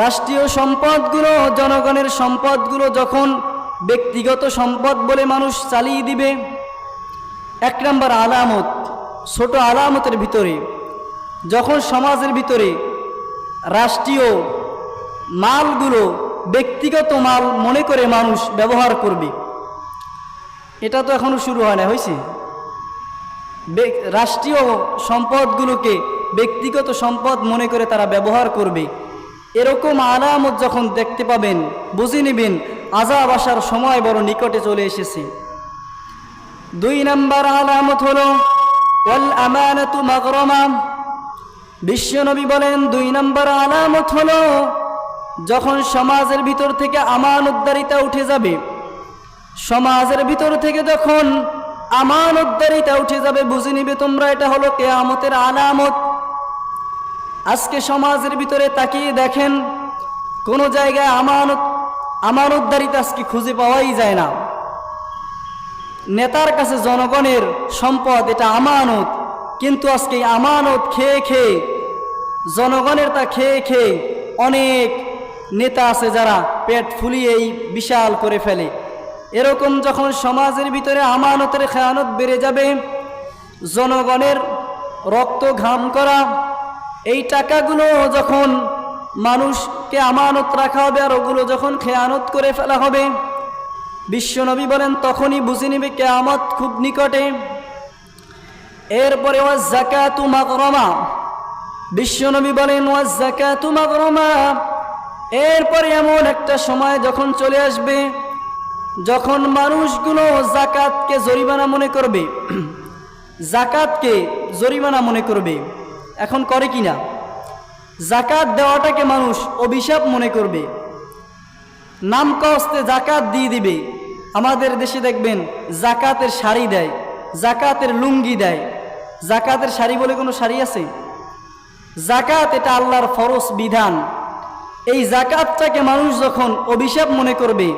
রাষ্ট্রীয় সম্পদগুলো, জনগণের সম্পদগুলো যখন ব্যক্তিগত সম্পদ বলে মানুষ চালিয়ে দিবে, এক নম্বর আলামত, ছোট আলামতের ভিতরে যখন সমাজের ভিতরে রাষ্ট্রীয় মালগুলো ব্যক্তিগত মাল মনে করে মানুষ ব্যবহার করবে, এটা তো এখনো শুরু হয় না, হয়েছে? রাষ্ট্রীয় সম্পদগুলোকে ব্যক্তিগত সম্পদ মনে করে তারা ব্যবহার করবে, এরকম আলামত যখন দেখতে পাবেন বুঝে নেবেন আযাব আসার সময় বড় নিকটে চলে এসেছে। 2 নম্বর আলামত হলো ওয়াল আমানাতু মাগরামা। বিশ্বনবী বলেন 2 নম্বর আলামত হলো যখন সমাজের ভিতর থেকে আমানতদারিতা উঠে যাবে, সমাজের ভিতর থেকে যখন আমানতদারিতা উঠে যাবে বুঝে নিবে তোমরা এটা হলো কিয়ামতের আলামত। আজকে সমাজের ভিতরে তাকিয়ে দেখেন কোন জায়গায় আমানতদারিতা আজকে খুঁজে পাওয়াই যায় না। নেতার কাছে জনগণের সম্পদ এটা আমানত, কিন্তু আজকে আমানত খেয়ে খেয়ে জনগণের তা খেয়ে খেয়ে অনেক নেতা আছে যারা পেট ফুলিয়েই বিশাল করে ফেলে। এরকম যখন সমাজের ভিতরে আমানতের খেয়ানত বেড়ে যাবে, জনগণের রক্ত ঘাম করা এই টাকাগুলো যখন মানুষকে আমানত রাখা হবে আর ওগুলো যখন খেয়ানত করে ফেলা হবে, বিশ্বনবী বলেন তখনই বুঝে নিবে কিয়ামত খুব নিকটে। এরপরে ওয়াজ যাকাতু মাগরামা। বিশ্বনবী বলেন ওয়াজ যাকাতু মাগরামা। এরপরে এমন একটা সময় যখন চলে আসবে যখন মানুষগুলো যাকাতকে জরিমানা মনে করবে, যাকাতকে জরিমানা মনে করবে। এখন করে কিনা? যাকাত দেওয়াটাকে মানুষ অভিশাপ মনে করবে, নাম কস্তে যাকাত দিয়ে দিবে। আমাদের দেশে দেখবেন যাকাতের শাড়ি দেয়, যাকাতের লুঙ্গি দেয়। যাকাতের শাড়ি বলে কোনো শাড়ি আছে? যাকাত এটা আল্লাহর ফরজ বিধান। এই যাকাতটাকে মানুষ যখন অভিশাপ মনে করবে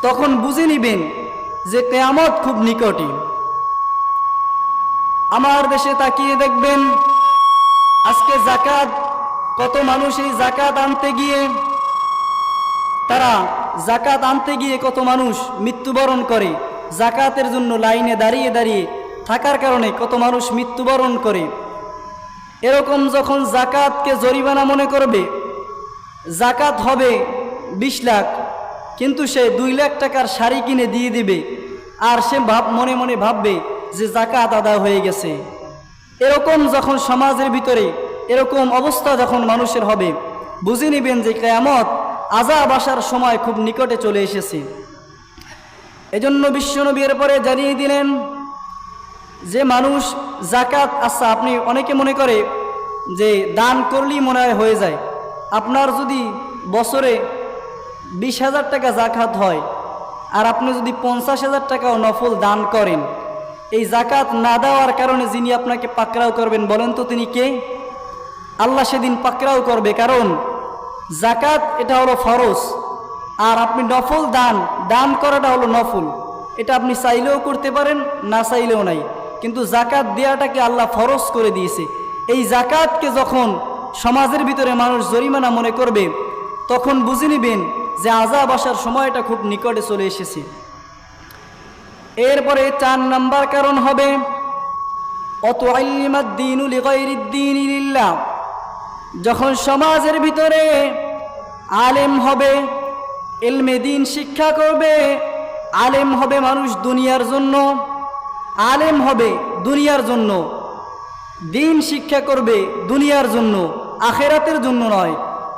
তখন বুঝে নিবেন যে কিয়ামত খুব নিকটে। আমার দেশে তাকিয়ে দেখবেন আজকে যাকাত, কত মানুষ এই যাকাত আনতে গিয়ে কত মানুষ মৃত্যুবরণ করে। যাকাতের জন্য লাইনে দাঁড়িয়ে দাঁড়িয়ে থাকার কারণে কত মানুষ মৃত্যুবরণ করে। এরকম যখন যাকাতকে জরিমানা মনে করবে, যাকাত হবে 20 লাখ, কিন্তু সে 2 লাখ টাকার শাড়ি কিনে দিয়ে দিবে আর সে মনে মনে ভাববে যে যাকাত আদায় হয়ে গেছে। এরকম যখন সমাজের ভিতরে এরকম অবস্থা যখন মানুষের হবে বুঝে নেবেন যে কিয়ামত আযাব আসার সময় খুব নিকটে চলে এসেছে। এজন্য বিশ্বনবী এরপরে জানিয়ে দিলেন যে মানুষ যাকাত, আচ্ছা আপনি অনেকে মনে করে যে দান করলেই মনে হয় হয়ে যায়। আপনার যদি বছরে 20,000 টাকা যাকাত হয় আর আপনি যদি 50,000 টাকাও নফল দান করেন, এই যাকাত না দেওয়ার কারণে যিনি আপনাকে পাকড়াও করবেন বলেন তো তিনি কে? আল্লাহ সেদিন পাকড়াও করবে, কারণ যাকাত এটা হলো ফরজ আর আপনি নফল দান করাটা হলো নফল। এটা আপনি চাইলেও করতে পারেন, না চাইলেও নাই, কিন্তু যাকাত দেওয়াটাকে আল্লাহ ফরজ করে দিয়েছে। এই যাকাতকে যখন সমাজের ভিতরে মানুষ জরিমানা মনে করবে তখন বুঝে নেবেন যে আযাব আসার সময়টা খুব নিকটে চলে এসেছে। এরপরে 4 নম্বর কারণ হবে অতুআল্লিমাদ দীনু লিগাইরিদ দীনি লিল্লাহ। যখন সমাজের ভিতরে আলেম হবে, ইলমে দ্বীন শিক্ষা করবে, আলেম হবে মানুষ দুনিয়ার জন্য, আলেম হবে দুনিয়ার জন্য, দ্বীন শিক্ষা করবে দুনিয়ার জন্য, আখিরাতের জন্য নয়।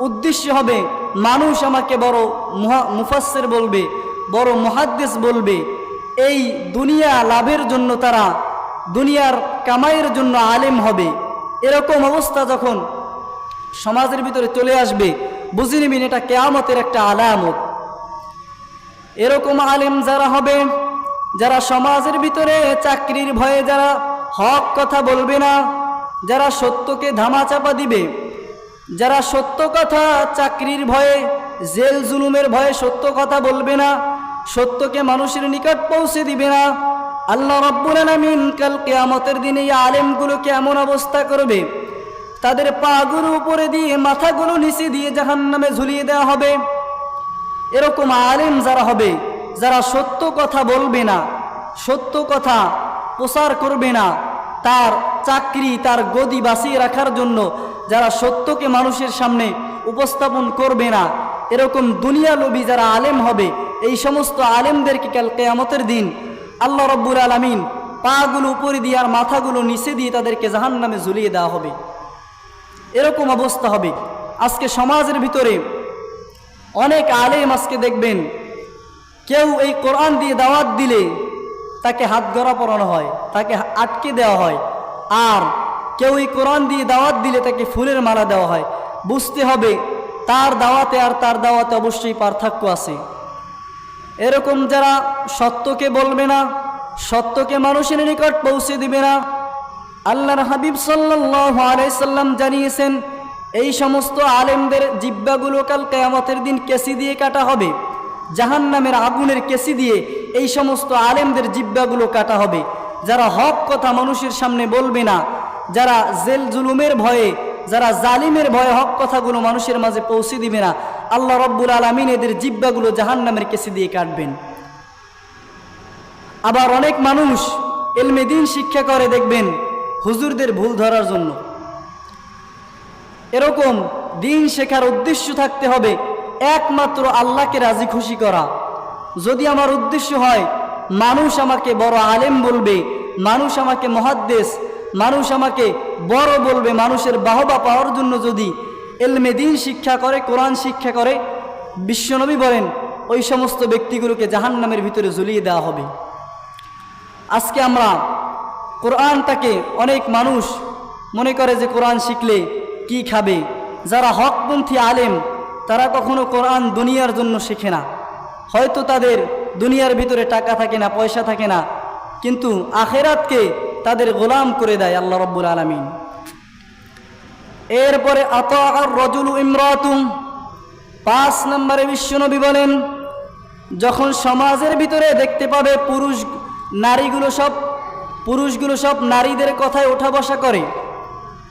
উদ্দেশ্য হবে মানুষ আমাকে বড় মুফাসসির বলবে, বড় মুহাদ্দিস বলবে। এই দুনিয়া লাভের জন্য তারা দুনিয়ার কামাইয়ের জন্য আলেম হবে। এরকম অবস্থা যখন সমাজের ভিতরে চলে আসবে বুঝে নেবেন এটা কিয়ামতের একটা আলামত। এরকম আলেম যারা হবে, যারা সমাজের ভিতরে চাকরির ভয়ে যারা হক কথা বলবে না, যারা সত্যকে ধামাচাপা দিবে, যারা সত্য কথা চাকরির ভয়ে জেল জুলুমের ভয়ে সত্য কথা বলবে না, সত্যকে মানুষের নিকট পৌঁছে দিবে না, আল্লাহ রাব্বুল আলামিন কাল কিয়ামতের দিনে এই আলেমগুলোকে এমন অবস্থা করবে তাদের পাগুলো উপরে দিয়ে মাথাগুলো নিচে দিয়ে জাহান্নামে ঝুলিয়ে দেওয়া হবে। এরকম আলেম যারা হবে, যারা সত্য কথা বলবে না, সত্য কথা প্রচার করবে না, তার চাকরি তার গদি বাঁচিয়ে রাখার জন্য যারা সত্যকে মানুষের সামনে উপস্থাপন করবে না, এরকম দুনিয়া লোভী যারা আলেম হবে, এই সমস্ত আলেমদেরকে কাল কিয়ামতের দিন আল্লাহ রাব্বুল আলামিন পাগুলো উপরে দিয়ে আর মাথাগুলো নিচে দিয়ে তাদেরকে জাহান্নামে ঝুলিয়ে দেওয়া হবে। এরকম অবস্থা হবে। আজকে সমাজের ভিতরে অনেক আলেম আজকে দেখবেন, কেউ এই কোরআন দিয়ে দাওয়াত দিলে তাকে হাত গড়া পরানো হয়, তাকে আটকে দেওয়া হয়, আর কেউ এই কোরআন দিয়ে দাওয়াত দিলে তাকে ফুলের মালা দেওয়া হয়। বুঝতে হবে তার দাওয়াতে আর তার দাওয়াতে অবশ্যই পার্থক্য আছে। এরকম যারা সত্যকে বলবে না, সত্যকে মানুষের নিকট পৌঁছে দিবে না, আল্লাহর হাবিব সাল্লাল্লাহু আলাইহি সাল্লাম জানিয়েছেন এই সমস্ত আলেমদের জিহ্বাগুলো কাল কিয়ামতের দিন কেসি দিয়ে কাটা হবে। জাহান্নামের আগুনের কেসি দিয়ে এই সমস্ত আলেমদের জিহ্বাগুলো কাটা হবে। যারা হক কথা মানুষের সামনে বলবে না, যারা জেল জুলুমের ভয়ে, যারা জালিমের ভয়ে হক কথাগুলো মানুষের মাঝে পৌঁছে দিবে না, আল্লাহ রাব্বুল আলামিন এদের জিহ্বাগুলো জাহান্নামের কেসি দিয়ে কাটবেন। আবার অনেক মানুষ ইলমে দ্বীন শিক্ষা করে দেখবেন হুজুরদের ভুল ধরার জন্য। এরকম দ্বীন শেখার উদ্দেশ্য থাকতে হবে একমাত্র আল্লাহকে রাজি খুশি করা। যদি আমার উদ্দেশ্য হয় মানুষ আমাকে বড় আলেম বলবে, মানুষ আমাকে মুহাদ্দিস, মানুষ আমাকে বড় বলবে, মানুষের বাহবা পাওয়ার জন্য যদি ইলমে দ্বীন শিক্ষা করে, কোরআন শিক্ষা করে, বিশ্বনবী বলেন ওই সমস্ত ব্যক্তিগুলোকে জাহান্নামের ভিতরে ঝুলিয়ে দেওয়া হবে। আজকে আমরা কোরআনটাকে অনেক মানুষ মনে করে যে কোরআন শিখলে কি খাবে। যারা হকপন্থী আলেম তারা কখনো কোরআন দুনিয়ার জন্য শেখে না। হয়তো তাদের দুনিয়ার ভিতরে টাকা থাকে না, পয়সা থাকে না, কিন্তু আখেরাতকে তাদের গোলাম করে দেয় আল্লাহ রাব্বুল আলামিন। এরপরে আতাআর রাজুলু ইমরাতুম, 5 নম্বরে বিশ্বনবী বলেন যখন সমাজের ভিতরে দেখতে পাবে পুরুষগুলো সব নারীদের কথায় ওঠা বসা করে,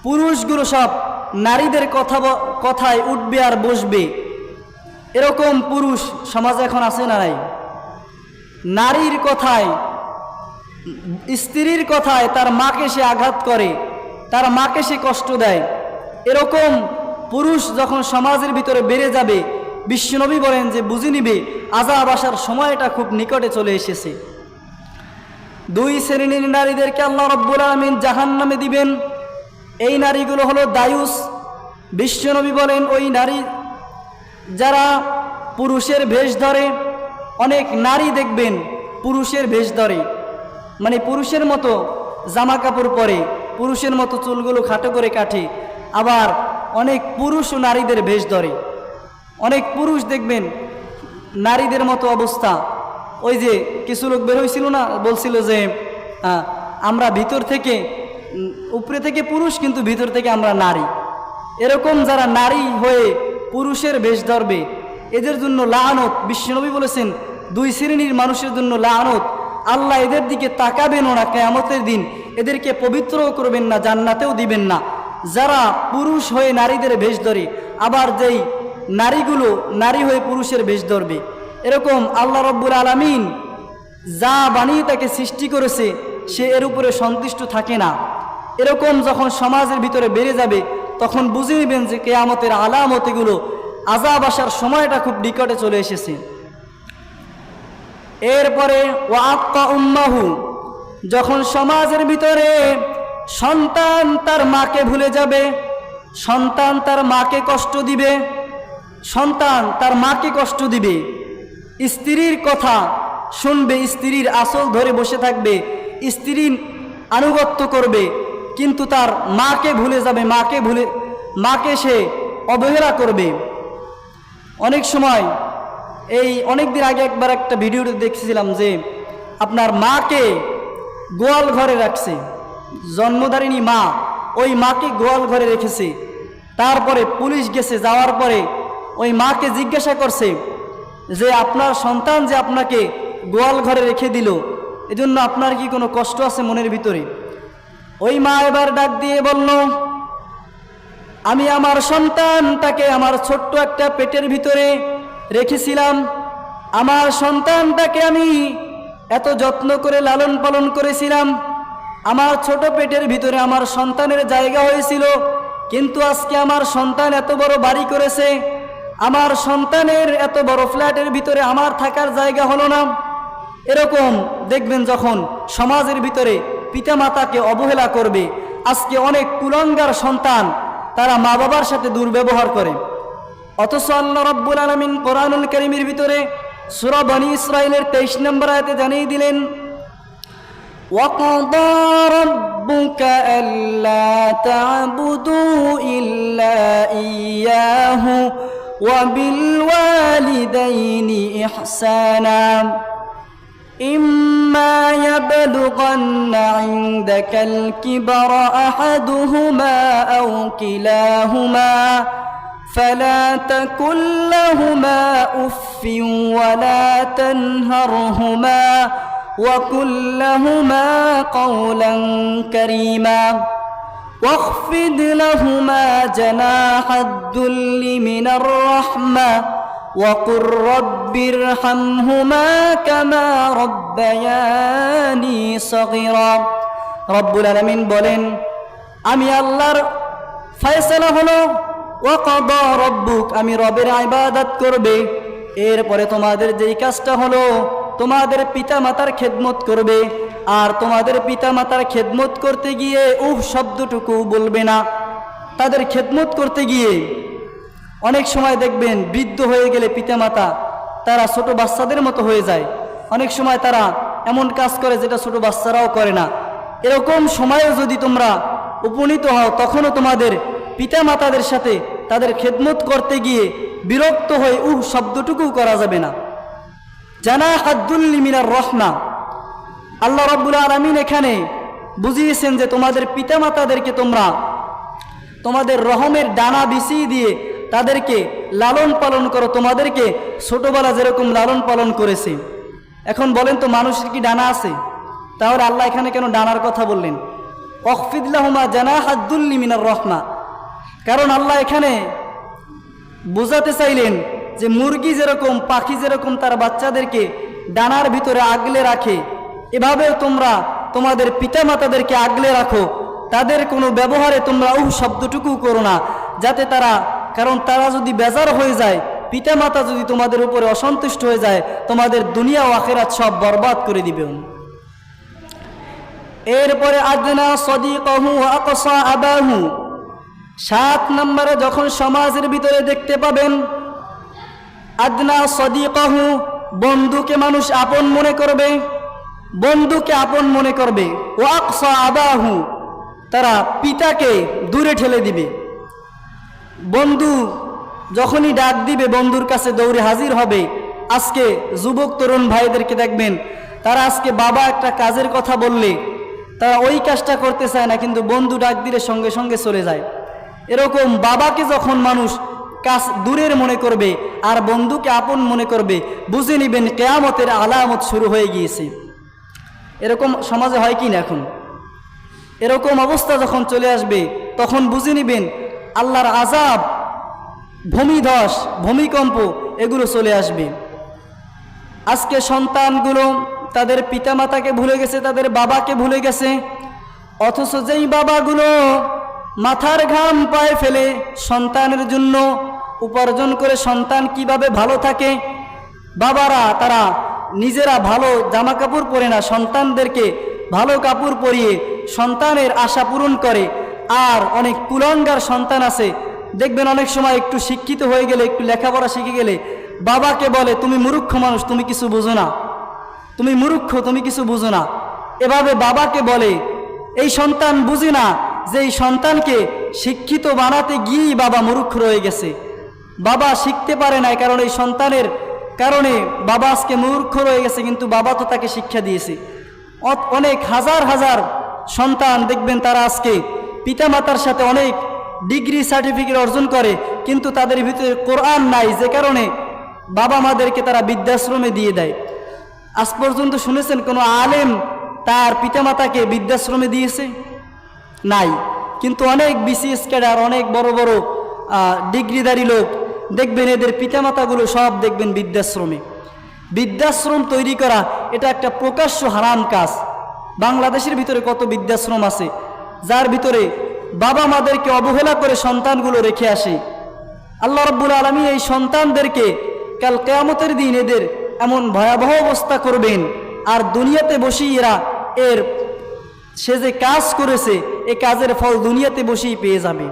পুরুষগুলো সব নারীদের কথায় উঠবে আর বসবে, এরকম পুরুষ সমাজে এখন আছে না নাই? নারীর কথায়, স্ত্রীর কথায় তার মাকে সে আঘাত করে, তার মাকে সে কষ্ট দেয়। এরকম পুরুষ যখন সমাজের ভিতরে বেড়ে যাবে, বিশ্বনবী বলেন যে বুঝে নিবে আযাব আসার সময়টা খুব নিকটে চলে এসেছে। 2 শ্রেণীর নারীদেরকে আল্লাহ রাব্বুল আলামিন জাহান্নামে দিবেন। এই নারীগুলো হলো দায়ুস। বিশ্বনবী বলেন ওই নারী যারা পুরুষের ভেষ ধরে, অনেক নারী দেখবেন পুরুষের ভেষ ধরে, মানে পুরুষের মতো জামা কাপড় পরে, পুরুষের মতো চুলগুলো খাটো করে কাটে। আবার অনেক পুরুষও নারীদের ভেষ ধরে। অনেক পুরুষ দেখবেন নারীদের মতো অবস্থা। ওই যে কিছু লোক বের হয়েছিল না, বলছিল যে আমরা ভিতর থেকে, উপরে থেকে পুরুষ কিন্তু ভিতর থেকে আমরা নারী। এরকম যারা নারী হয়ে পুরুষের বেশ ধরবে এদের জন্য লাআনত। বিশ্বনবী বলেছেন 2 শ্রেণীর মানুষের জন্য লাআনত। আল্লাহ এদের দিকে তাকাবেনও না কিয়ামতের দিন, এদেরকে পবিত্রও করবেন না, জান্নাতেও দিবেন না। যারা পুরুষ হয়ে নারীদের বেশ ধরে, আবার যেই নারীগুলো নারী হয়ে পুরুষের বেশ ধরবে, এরকম আল্লাহ রাব্বুল আলামিন যা বানিয়ে তাকে সৃষ্টি করেছে সে এর উপরে সন্তুষ্ট থাকে না। এরকম যখন সমাজের ভিতরে বেড়ে যাবে তখন বুঝে নেবেন যে কিয়ামতের আলামত এগুলো, আযাব আসার সময়টা খুব নিকটে চলে এসেছে। এরপরে ওয়াক্কা উম্মাহু, যখন সমাজের ভিতরে সন্তান তার মাকে ভুলে যাবে, সন্তান তার মাকে কষ্ট দিবে, সন্তান তার মাকে কষ্ট দিবে, স্ত্রীর কথা শুনবে, স্ত্রীর আঁচল ধরে বসে থাকবে, স্ত্রীর আনুগত্য করবে, কিন্তু তার মাকে ভুলে যাবে, মাকে সে অবহেলা করবে। অনেক সময় এই অনেকদিন আগে একবার একটা ভিডিওতে দেখছিলাম যে আপনার মাকে গোয়াল ঘরে রাখছে, জন্মধারিণী মা, ওই মাকে গোয়াল ঘরে রেখেছে। তারপরে পুলিশ গেছে, যাওয়ার পরে ওই মাকে জিজ্ঞাসা করছে যে আপনার সন্তান যে আপনাকে গোয়াল ঘরে রেখে দিল, এজন্য আপনার কি কোনো কষ্ট আছে মনের ভিতরে? ওই মা এবার ডাক দিয়ে বলল, আমি আমার সন্তানটাকে আমার ছোট্ট একটা পেটের ভিতরে রেখেছিলাম, আমার সন্তানটাকে আমি এত যত্ন করে লালন পালন করেছিলাম, আমার ছোট পেটের ভিতরে আমার সন্তানের জায়গা হয়েছিল, কিন্তু আজকে আমার সন্তান এত বড় বাড়ি করেছে, আমার সন্তানের এত বড় ফ্ল্যাটের ভিতরে আমার থাকার জায়গা হলো না। এরকম দেখবেন যখন সমাজের ভিতরে পিতামাতাকে অবহেলা করবে। আজকে অনেক কুলাঙ্গার সন্তান তারা মা বাবার সাথে দুর্ব্যবহার করে, অথচ আল্লাহ রাব্বুল আলামিন কোরআনুল কারীমের ভিতরে সূরা বনী ইসরাঈলের 23 নম্বর আয়াতে জানিয়ে দিলেন, وَقَضَى رَبُّكَ أَلَّا تَعْبُدُوا إِلَّا إِيَّاهُ وَبِالْوَالِدَيْنِ إِحْسَانًا إِمَّا يَبْلُغَنَّ عِندَكَ الْكِبَرَ أَحَدُهُمَا أَوْ كِلَاهُمَا فَلَا تَقُل لَّهُمَا أُفٍّ وَلَا تَنْهَرْهُمَا وَقُل لَّهُمَا قَوْلًا كَرِيمًا واخفض لهما جناح الذل من الرحمة وقل رب ارحمهما كما ربياني صغيرا। রব্বুল আলামিন বলেন, আমি আল্লাহর ফয়সালা হলো ওয়াকাদা রব্বুক, আমি রবের ইবাদত করবে, এরপরে তোমাদের যেই কাজটা হলো তোমাদের পিতামাতার খেদমত করবে, আর তোমাদের পিতামাতার খেদমত করতে গিয়ে শব্দটুকু বলবে না। তাদের খেদমত করতে গিয়ে অনেক সময় দেখবেন বৃদ্ধ হয়ে গেলে পিতামাতা তারা ছোট বাচ্চাদের মতো হয়ে যায়, অনেক সময় তারা এমন কাজ করে যেটা ছোট বাচ্চারাও করে না। এরকম সময়েও যদি তোমরা উপনীত হও, তখনও তোমাদের পিতামাতাদের সাথে তাদের খেদমত করতে গিয়ে বিরক্ত হয়ে শব্দটুকু করা যাবে না। জানাহাদ্দুল্লি মিনার রহমা, আল্লাহ রাব্বুল আলামিন এখানে বুঝিয়েছেন যে তোমাদের পিতামাতাদেরকে তোমরা তোমাদের রহমের ডানা বিছিয়ে দিয়ে তাদেরকে লালন পালন করো, তোমাদেরকে ছোটবেলা যেরকম লালন পালন করেছে। এখন বলেন তো, মানুষের কি ডানা আছে? তাহলে আল্লাহ এখানে কেন ডানার কথা বললেন? ওয়াখফিদ লাহুমা জানাহাদ্দুল্লি মিনার রহমা, কারণ আল্লাহ এখানে বোঝাতে চাইলেন যে মুরগি যেরকম, পাখি যেরকম তার বাচ্চাদেরকে ডানার ভিতরে আগলে রাখে, এভাবেও তোমরা তোমাদের পিতামাতাদেরকে আগলে রাখো, তাদের কোনো ব্যবহারে তোমরা শব্দটুকু করো না, যাতে তারা, কারণ তারা যদি বেজার হয়ে যায়, পিতামাতা যদি তোমাদের উপরে অসন্তুষ্ট হয়ে যায়, তোমাদের দুনিয়া ও আখিরাত সব বরবাদ করে দিবে। এরপরে আদনা সদিকাহু ওয়া আকসা আবাহু, 7 নম্বরে যখন সমাজের ভিতরে দেখতে পাবেন আদনা সদিকাহু, বন্ধুকে মানুষ আপন মনে করবে, বন্ধুকে আপন মনে করবে, ও আকসা আবাহু, তারা পিতাকে দূরে ঠেলে দিবে। বন্ধু যখনই ডাক দিবে বন্ধুর কাছে দৌড়ে হাজির হবে। আজকে যুবক তরুণ ভাইদেরকে দেখবেন, তারা আজকে বাবা একটা কাজের কথা বললে তারা ওই কাজটা করতে চায় না, কিন্তু বন্ধু ডাক দিলে সঙ্গে সঙ্গে চলে যায়। এরকম বাবাকে যখন মানুষ কাজ দূরের মনে করবে আর বন্ধুকে আপন মনে করবে, বুঝে নিবেন কিয়ামতের আলামত শুরু হয়ে গিয়েছে। এরকম সমাজে হয় কি না এখন? এরকম অবস্থা যখন চলে আসবে তখন বুঝে নিবেন আল্লাহর আযাব, ভূমিধস, ভূমিকম্প এগুলো চলে আসবে। আজকে সন্তানগুলো তাদের পিতামাতাকে ভুলে গেছে, তাদের বাবাকে ভুলে গেছে, অথচ যেই বাবাগুলো মাথার ঘাম পায়ে ফেলে সন্তানের জন্য উপার্জন করে সন্তান কিভাবে ভালো থাকে, বাবারা তারা নিজেরা ভালো জামা কাপড় পরে না, সন্তানদেরকে ভালো কাপড় পরিয়ে সন্তানের আশা পূরণ করে। আর অনেক কুলাঙ্গার সন্তান আছে, দেখবেন অনেক সময় একটু শিক্ষিত হয়ে গেলে, একটু লেখাপড়া শিখে গেলে বাবাকে বলে, তুমি মূর্খ মানুষ, তুমি কিছু বুঝো না, তুমি মূর্খ, তুমি কিছু বুঝো না, এভাবে বাবাকে বলে। এই সন্তান বুঝে না যে এই সন্তানকে শিক্ষিত বানাতে গিয়েই বাবা মূর্খ রয়ে গেছে, বাবা শিখতে পারে না, কারণ এই সন্তানের কারণে বাবা আজকে মূর্খ রয়ে গেছে, কিন্তু বাবা তো তাকে শিক্ষা দিয়েছে। অনেক হাজার হাজার সন্তান দেখবেন তারা আজকে পিতামাতার সাথে অনেক ডিগ্রি সার্টিফিকেট অর্জন করে, কিন্তু তাদের ভিতরে কোরআন নাই, যে কারণে বাবা মাদেরকে তারা বৃদ্ধাশ্রমে দিয়ে দেয়। আজ পর্যন্ত শুনেছেন কোনো আলেম তার পিতামাতাকে বৃদ্ধাশ্রমে দিয়েছে? নাই। কিন্তু অনেক বিসিএস ক্যাডার, অনেক বড় বড় ডিগ্রিধারী লোক দেখবেন এদের পিতামাতাগুলো সব দেখবেন বৃদ্ধাশ্রমে। বৃদ্ধাশ্রম তৈরি করা এটা একটা প্রকাশ্য হারাম কাজ। বাংলাদেশের ভিতরে কত বৃদ্ধাশ্রম আছে যার ভিতরে বাবা মাদেরকে অবহেলা করে সন্তানগুলো রেখে আসে। আল্লাহ রাব্বুল আলামিন এই সন্তানদেরকে কাল কিয়ামতের দিন এদের এমন ভয়াবহ অবস্থা করবেন, আর দুনিয়াতে বসেই এরা সে যে কাজ করেছে এই কাজের ফল দুনিয়াতে বসেই পেয়ে যাবে।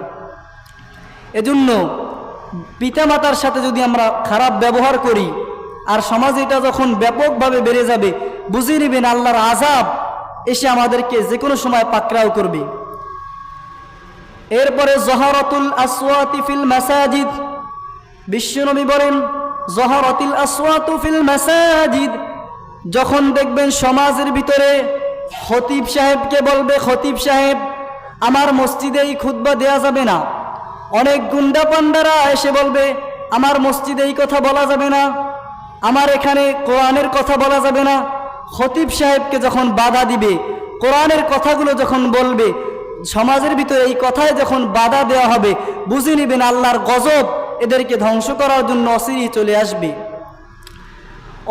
এজন্য পিতামাতার সাথে যদি আমরা খারাপ ব্যবহার করি আর সমাজে এটা যখন ব্যাপকভাবে বেড়ে যাবে, বুঝিয়ে নেবেন আল্লাহর আযাব এসে আমাদেরকে যে কোনো সময় পাকড়াও করবে। এরপরে জহরাতুল আসওয়াতি ফিল মাসাজিদ, বিশ্বনবী বলেন জহরাতুল আসওয়াতু ফিল মাসাজিদ, যখন দেখবেন সমাজের ভিতরে খতিব সাহেবকে বলবে, খতিব সাহেব আমার মসজিদে এই খুতবা দেয়া যাবে না। অনেক গুন্ডা পান্ডারা এসে বলবে আমার মসজিদে এই কথা বলা যাবে না, আমার এখানে কোরআনের কথা বলা যাবে না। খতিব সাহেবকে যখন বাধা দিবে, কোরআনের কথাগুলো যখন বলবে, সমাজের ভিতরে এই কথায় যখন বাধা দেওয়া হবে, বুঝে নেবেন আল্লাহর গজব এদেরকে ধ্বংস করার জন্য অচিরেই চলে আসবে।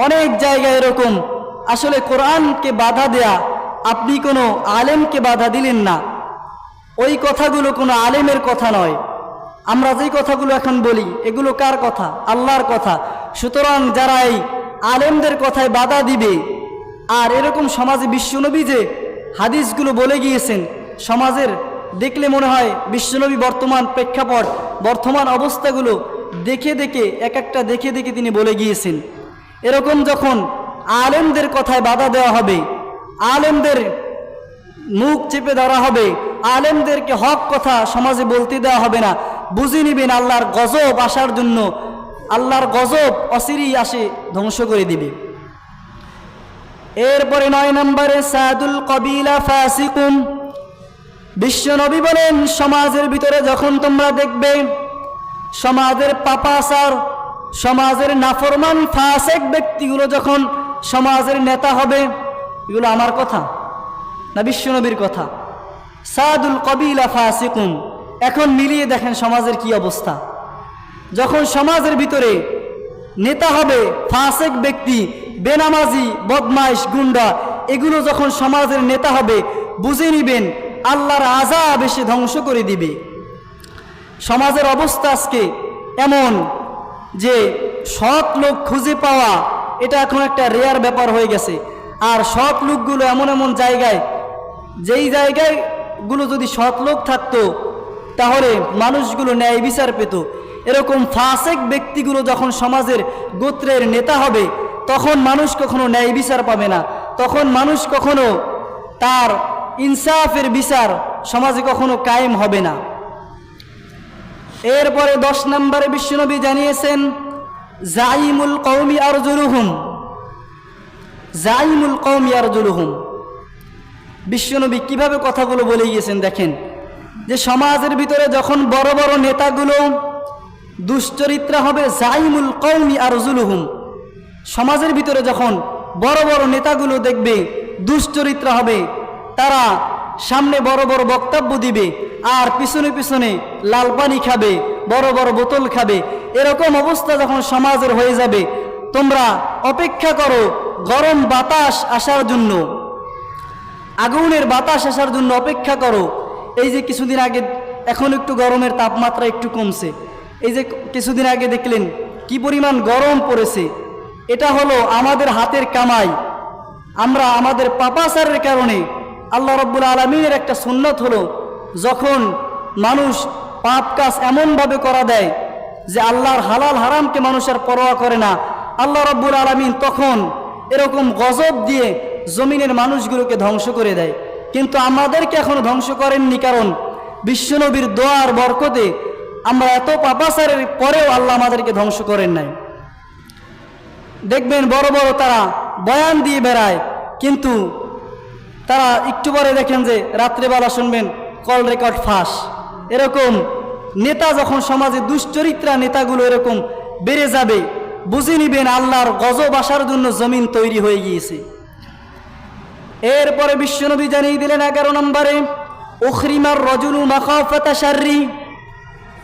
অনেক জায়গায় এরকম আসলে কোরআনকে বাধা দেয়া, আপনি কোনো আলেমকে বাধা দিলেন না, ওই কথাগুলো কোনো আলেমের কথা নয়। আমরা যেই কথাগুলো এখন বলি এগুলো কার কথা? আল্লাহর কথা। সুতরাং যারা এই আলেমদের কথায় বাধা দিবে, আর এরকম সমাজে বিশ্বনবী যে হাদিসগুলো বলে গিয়েছেন, সমাজের দেখলে মনে হয় বিশ্বনবী বর্তমান প্রেক্ষাপট, বর্তমান অবস্থাগুলো দেখে দেখে এক একটা দেখে দেখে তিনি বলে গিয়েছেন। এরকম যখন আলেমদের কথায় বাধা দেওয়া হবে, আলেমদের মুখ চেপে ধরা হবে, আলেমদেরকে হক কথা সমাজে বলতে দেওয়া হবে না, বুঝে নিবেন আল্লাহর গজব আসার জন্য, আল্লাহর গজব অচিরেই আসে ধ্বংস করে দিবে। এরপরে 9 নম্বরে সাদুল কবিলা ফাসিকুম, বিশ্বনবী বলেন সমাজের ভিতরে যখন তোমরা দেখবে সমাজের পাপাচার, সমাজের নাফরমান ফাসিক ব্যক্তিগুলো যখন সমাজের নেতা হবে, এগুলো আমার কথা না বিশ্বনবীর কথা, সাদুল কবিলা ফাসিকুম। এখন মিলিয়ে দেখেন সমাজের কি অবস্থা। যখন সমাজের ভিতরে নেতা হবে ফাসিক ব্যক্তি, বেনামাজি, বদমাইশ, গুন্ডা, এগুলো যখন সমাজের নেতা হবে, বুঝে নিবেন আল্লাহর আযাব এসে ধ্বংস করে দিবে। সমাজের অবস্থা আজকে এমন যে সৎ লোক খুঁজে পাওয়া এটা এখন একটা রেয়ার ব্যাপার হয়ে গেছে। আর সৎ লোকগুলো এমন এমন জায়গায়, যেই জায়গাগুলো যদি সৎ লোক থাকতো তাহলে মানুষগুলো ন্যায় বিচার পেত। এরকম ফাসিক ব্যক্তিগুলো যখন সমাজের গোত্রের নেতা হবে, তখন মানুষ কখনো ন্যায় বিচার পাবে না, তখন মানুষ কখনো তার ইনসাফের বিচার সমাজে কখনো কায়েম হবে না। এরপরে 10 নম্বরে বিশ্বনবী জানিয়েছেন জাইমুল কওমি আরজুলুহুম, জাইমুল কওমি আরজুলুহুম। বিশ্বনবী কিভাবে কথাগুলো বলে গিয়েছেন দেখেন, যে সমাজের ভিতরে যখন বড় বড় নেতাগুলো দুশ্চরিত্র হবে, জাইমুল কওমি আরজুলুহুম, সমাজের ভিতরে যখন বড় বড় নেতাগুলো দেখবে দুশ্চরিত্র হবে, তারা সামনে বড় বড় বক্তব্য দিবে আর পিছনে পিছনে লাল পানি খাবে, বড় বড় বোতল খাবে, এরকম অবস্থা যখন সমাজের হয়ে যাবে, তোমরা অপেক্ষা করো গরম বাতাস আসার জন্য, আগুনের বাতাস আসার জন্য অপেক্ষা করো। এই যে কিছুদিন আগে, এখন একটু গরমের তাপমাত্রা একটু কমছে, এই যে কিছুদিন আগে দেখলেন কি পরিমাণ গরম পড়েছে, এটা হলো আমাদের হাতের কামাই। আমরা আমাদের পাপাচারের কারণে, আল্লাহ রাব্বুল আলামিনের একটা সুন্নত হলো যখন মানুষ পাপ কাজ এমনভাবে করা দেয় যে আল্লাহর হালাল হারামকে মানুষ আর পরোয়া করে না, আল্লাহ রাব্বুল আলামিন তখন এরকম গজব দিয়ে জমিনের মানুষগুলোকে ধ্বংস করে দেয়। কিন্তু আমাদেরকে এখনো ধ্বংস করেননি, কারণ বিশ্বনবীর দোয়ার বরকতে আমরা এত পাপাচারের পরেও আল্লাহ আমাদেরকে ধ্বংস করেন নাই। দেখবেন বড় বড় তারা বয়ান দিয়ে বেড়ায়, কিন্তু তারা একটু পরে দেখেন যে রাত্রেবেলা শুনবেন কল রেকর্ড ফাঁস। এরকম নেতা যখন সমাজে দুশ্চরিত্রা নেতাগুলো এরকম বেড়ে যাবে, বুঝে নিবেন আল্লাহর গজব আসার জন্য জমিন তৈরি হয়ে গিয়েছে। এরপরে বিশ্বনবী জানিয়ে দিলেন 11 নম্বরে উখরিমার রাজুলু মাখাফাতা শাররি।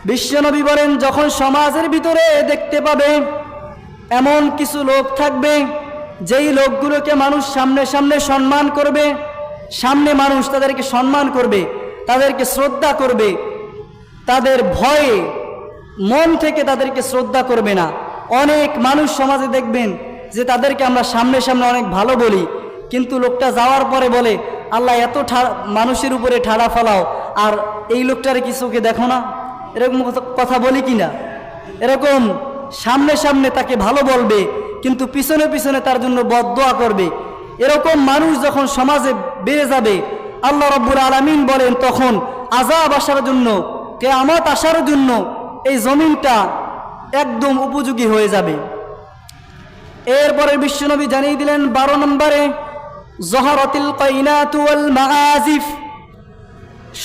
বিশ্বনবী বলেন, যখন সমাজের ভিতরে দেখতে পাবে এমন কিছু লোক থাকবে যেই লোকগুলোকে মানুষ সামনে সামনে সম্মান করবে, সামনে মানুষ তাদেরকে সম্মান করবে, তাদেরকে শ্রদ্ধা করবে, তাদের ভয়ে মন থেকে তাদেরকে শ্রদ্ধা করবে না। অনেক মানুষ সমাজে দেখবেন যে তাদেরকে আমরা সামনে সামনে অনেক ভালো বলি, কিন্তু লোকটা যাওয়ার পরে বলে, আল্লাহ এত মানুষের উপরে ঠাড়া ফালাও, আর এই লোকটার কিছুকে দেখো না। এরকম কথা বলি কিনা? এরকম সামনে সামনে তাকে ভালো বলবে, কিন্তু পিছনে পিছনে তার জন্য বদদোয়া করবে। এরকম মানুষ যখন সমাজে বেড়ে যাবে, আল্লাহ রাব্বুল আলামিন বলেন তখন আযাব আসার জন্য, কিয়ামত আসার জন্য এই জমিনটা একদম উপযোগী হয়ে যাবে। এরপরে বিশ্বনবী জানিয়ে দিলেন 12 নম্বরে, যহরাতিল কাইনাতু ওয়াল মাআজিফ।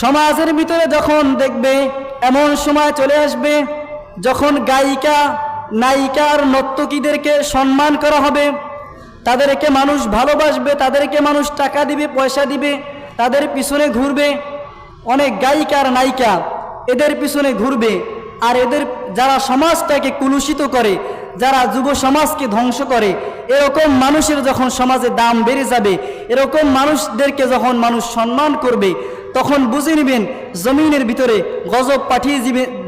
সমাজের ভিতরে যখন দেখবে এমন সময় চলে আসবে যখন গায়িকা, নায়িকা আর নর্তকীদেরকে সম্মান করা হবে, তাদেরকে মানুষ ভালোবাসবে, তাদেরকে মানুষ টাকা দিবে, পয়সা দিবে, তাদের পিছনে ঘুরবে। অনেক গায়িকা আর নায়িকা এদের পিছনে ঘুরবে, আর এদের যারা সমাজটাকে কুলুষিত করে, যারা যুব সমাজকে ধ্বংস করে, এরকম মানুষের যখন সমাজে দাম বেড়ে যাবে, এরকম মানুষদেরকে যখন মানুষ সম্মান করবে, তখন বুঝে নেবেন জমিনের ভিতরে গজব পাঠিয়ে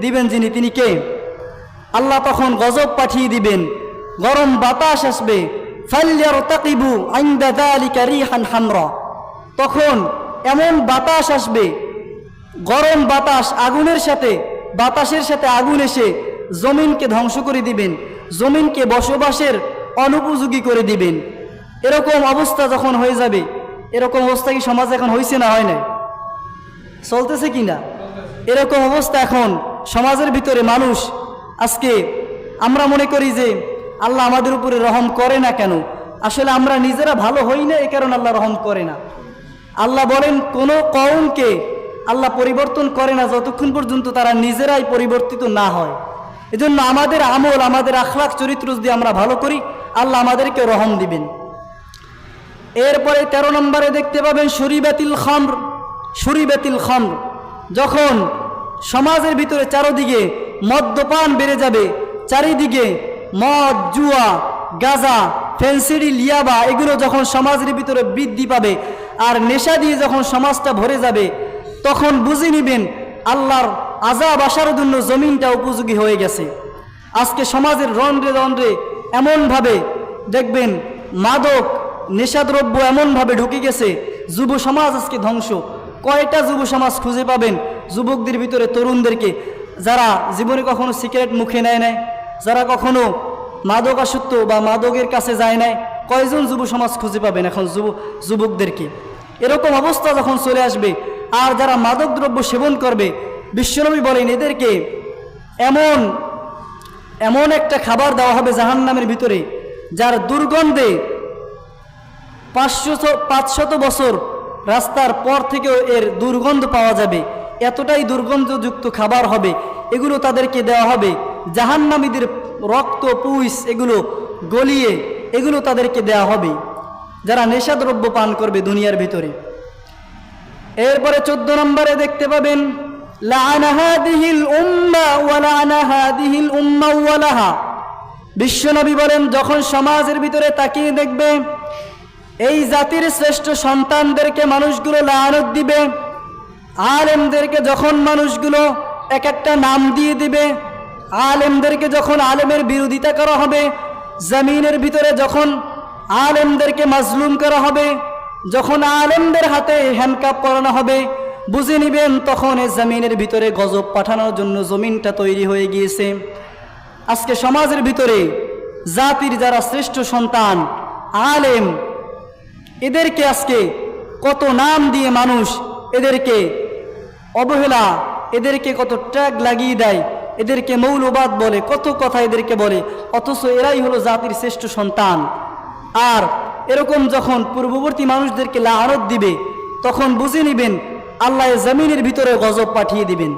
দিবেন যিনি, তিনি কে? আল্লাহ তখন গজব পাঠিয়ে দিবেন, গরম বাতাস আসবে। ফালইয়ারতাকিবু ইনদা যালিকা রিহান হামরা। তখন এমন বাতাস আসবে, গরম বাতাস, আগুনের সাথে বাতাসের সাথে আগুন এসে জমিনকে ধ্বংস করে দিবেন, জমিনকে বসবাসের অনুপযোগী করে দিবেন। এরকম অবস্থা যখন হয়ে যাবে, এরকম অবস্থা কি সমাজে এখন হয়েছে না হয় না? চলতেছে কি না? এরকম অবস্থা এখন সমাজের ভিতরে মানুষ, আজকে আমরা মনে করি যে আল্লাহ আমাদের উপরে রহম করে না কেন? আসলে আমরা নিজেরা ভালো হই না, এ কারণে আল্লাহ রহম করে না। আল্লাহ বলেন কোনো কওমকে আল্লাহ পরিবর্তন করে না যতক্ষণ পর্যন্ত তারা নিজেরাই পরিবর্তিত না হয়। এজন্য আমাদের আমল, আমাদের আখলাক চরিত্র যদি আমরা ভালো করি, আল্লাহ আমাদেরকে রহম দিবেন। এরপরে 13 নম্বরে দেখতে পাবেন শুরিবাতিল খামর। শুরিবাতিল খামর, যখন সমাজের ভিতরে চারদিকে মদ্যপান বেড়ে যাবে, চারিদিকে মদ, জুয়া, গাঁজা, ফেন্সিডি, লিয়াবা এগুলো যখন সমাজের ভিতরে বৃদ্ধি পাবে, আর নেশা দিয়ে যখন সমাজটা ভরে যাবে, তখন বুঝে নেবেন আল্লাহর আযাব আসার জন্য জমিনটা উপযোগী হয়ে গেছে। আজকে সমাজের রন্ধ্রে রন্ধ্রে এমনভাবে দেখবেন মাদক, নেশাদ্রব্য এমনভাবে ঢুকে গেছে, যুব সমাজ আজকে ধ্বংস। কয়টা যুব সমাজ খুঁজে পাবেন যুবকদের ভিতরে, তরুণদেরকে, যারা জীবনে কখনো সিগারেট মুখে নেয় নাই, যারা কখনো মাদকাসক্ত বা মাদকের কাছে যায় নাই? কয়জন যুব সমাজ খুঁজে পাবেন এখন যুবকদেরকে? এরকম অবস্থা যখন চলে আসবে, আর যারা মাদক দ্রব্য সেবন করবে, বিশ্বনবী বলেন এদেরকে এমন একটা খাবার দেওয়া হবে জাহান্নামের ভিতরে, যার দুর্গন্ধে 500 বছর রাস্তার পর থেকেও এর দুর্গন্ধ পাওয়া যাবে। এতটাই দুর্গন্ধযুক্ত খাবার হবে। এগুলো তাদেরকে দেওয়া হবে, জাহান্নামীদের রক্ত, পুইস এগুলো গলিয়ে এগুলো তাদেরকে দেওয়া হবে, যারা নেশাদ্রব্য পান করবে দুনিয়ার ভিতরে। এরপরে 14 নম্বরে দেখতে পাবেন লাআনা হাদিহিল উম্মাহ ওয়া লাআনা হাদিহিল উম্মাহ ওয়া লাহা। বিশ্বনবী বলেন যখন সমাজের ভিতরে তাকিয়ে দেখবে এই জাতির শ্রেষ্ঠ সন্তানদেরকে মানুষগুলো লানত দিবে, আলেমদেরকে যখন মানুষগুলো এক একটা নাম দিয়ে দিবে, আলেমদেরকে যখন আলেমের বিরোধিতা করা হবে, জমিনের ভিতরে যখন আলেমদেরকে মাজলুম করা হবে, যখন আলেমদের হাতে হ্যান্ডকাপ পরানো হবে, বুঝে নিবেন তখন এই জমিনের ভিতরে গজব পাঠানোর জন্য জমিনটা তৈরি হয়ে গিয়েছে। আজকে সমাজের ভিতরে জাতির যারা শ্রেষ্ঠ সন্তান, আলেম, এদেরকে আজকে কত নাম দিয়ে মানুষ এদেরকে অবহেলা, এদেরকে কত ট্যাগ লাগিয়ে দেয়, এদেরকে মৌলবাদ বলে, কত কথা এদেরকে বলে, অথচ এরাই হলো জাতির শ্রেষ্ঠ সন্তান। আর এরকম যখন পূর্ববর্তী মানুষদেরকে লানত দিবে, তখন বুঝে নিবেন আল্লাহ জমিনের ভিতরে গজব পাঠিয়ে দিবেন।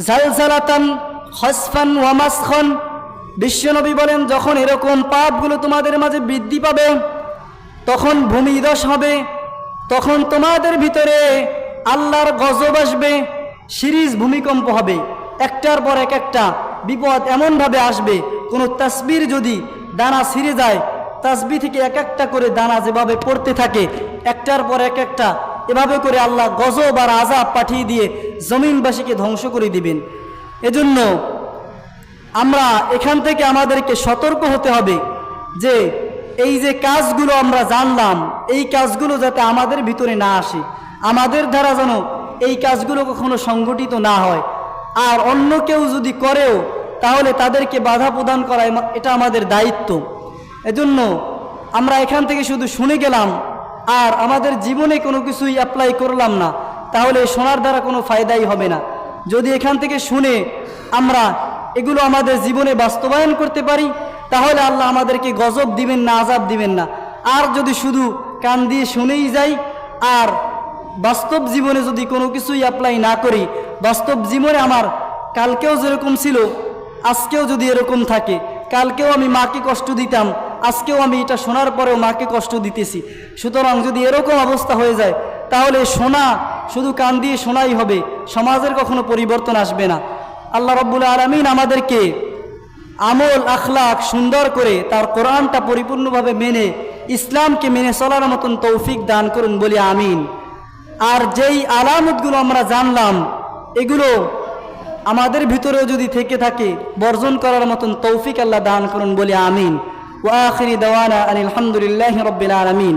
জালজালাতান খসফান ওয়া মাসখান। বিশ্বনবী বলেন যখন এরকম পাপগুলো তোমাদের মাঝে বৃদ্ধি পাবে, তখন ভূমিধস হবে, তখন তোমাদের ভিতরে আল্লাহর গজব আসবে, সিরিজ ভূমিকম্প হবে, একটার পর একটা বিপদ এমনভাবে আসবে। কোনো তাসবির যদি দানা ছিঁড়ে যায়, তাসবি থেকে এক একটা করে দানা যেভাবে পড়তে থাকে, একটার পর একটা এভাবে করে আল্লাহ গজব আর আযাব পাঠিয়ে দিয়ে জমিনবাসীকে ধ্বংস করে দিবেন। এজন্য আমরা এখান থেকে আমাদেরকে সতর্ক হতে হবে যে এই যে কাজগুলো আমরা জানলাম, এই কাজগুলো যাতে আমাদের ভিতরে না আসে, আমাদের দ্বারা যেন এই কাজগুলো কখনো সংগঠিত না হয়। আর অন্য কেউ যদি করেও তাহলে তাদেরকে বাধা প্রদান করা এটা আমাদের দায়িত্ব। এজন্য আমরা এখান থেকে শুধু শুনে গেলাম আর আমাদের জীবনে কোনো কিছুই অ্যাপ্লাই করলাম না, তাহলে শোনার দ্বারা কোনো ফায়দাই হবে না। যদি এখান থেকে শুনে আমরা এগুলো আমাদের জীবনে বাস্তবায়ন করতে পারি, তাহলে আল্লাহ আমাদেরকে গজব দিবেন না, আযাব দিবেন না। আর যদি শুধু কান দিয়ে শুনেই যাই আর বাস্তব জীবনে যদি কোনো কিছুই অ্যাপ্লাই না করি, বাস্তব জীবনে আমার কালকেও যেরকম ছিল আজকেও যদি এরকম থাকে, কালকেও আমি মাকে কষ্ট দিতাম, আজকেও আমি এটা শোনার পরেও মাকে কষ্ট দিতেছি। সুতরাং যদি এরকম অবস্থা হয়ে যায়, তাহলে শোনা শুধু কান দিয়ে শোনাই হবে, সমাজের কখনো পরিবর্তন আসবে না। আল্লাহ রাব্বুল আলামিন আমাদেরকে আমল আখলাক সুন্দর করে তার কোরআনটা পরিপূর্ণভাবে মেনে ইসলামকে মেনে চলার মতন তৌফিক দান করুন বলি আমিন। আর যেই আলামতগুলো আমরা জানলাম, এগুলো আমাদের ভিতরেও যদি থেকে থাকে, বর্জন করার মতন তৌফিক আল্লাহ দান করুন বলি আমিন। ওয়া আখিরি দাওয়ানা আনিল হামদুলিল্লাহি রাব্বিল আলামিন।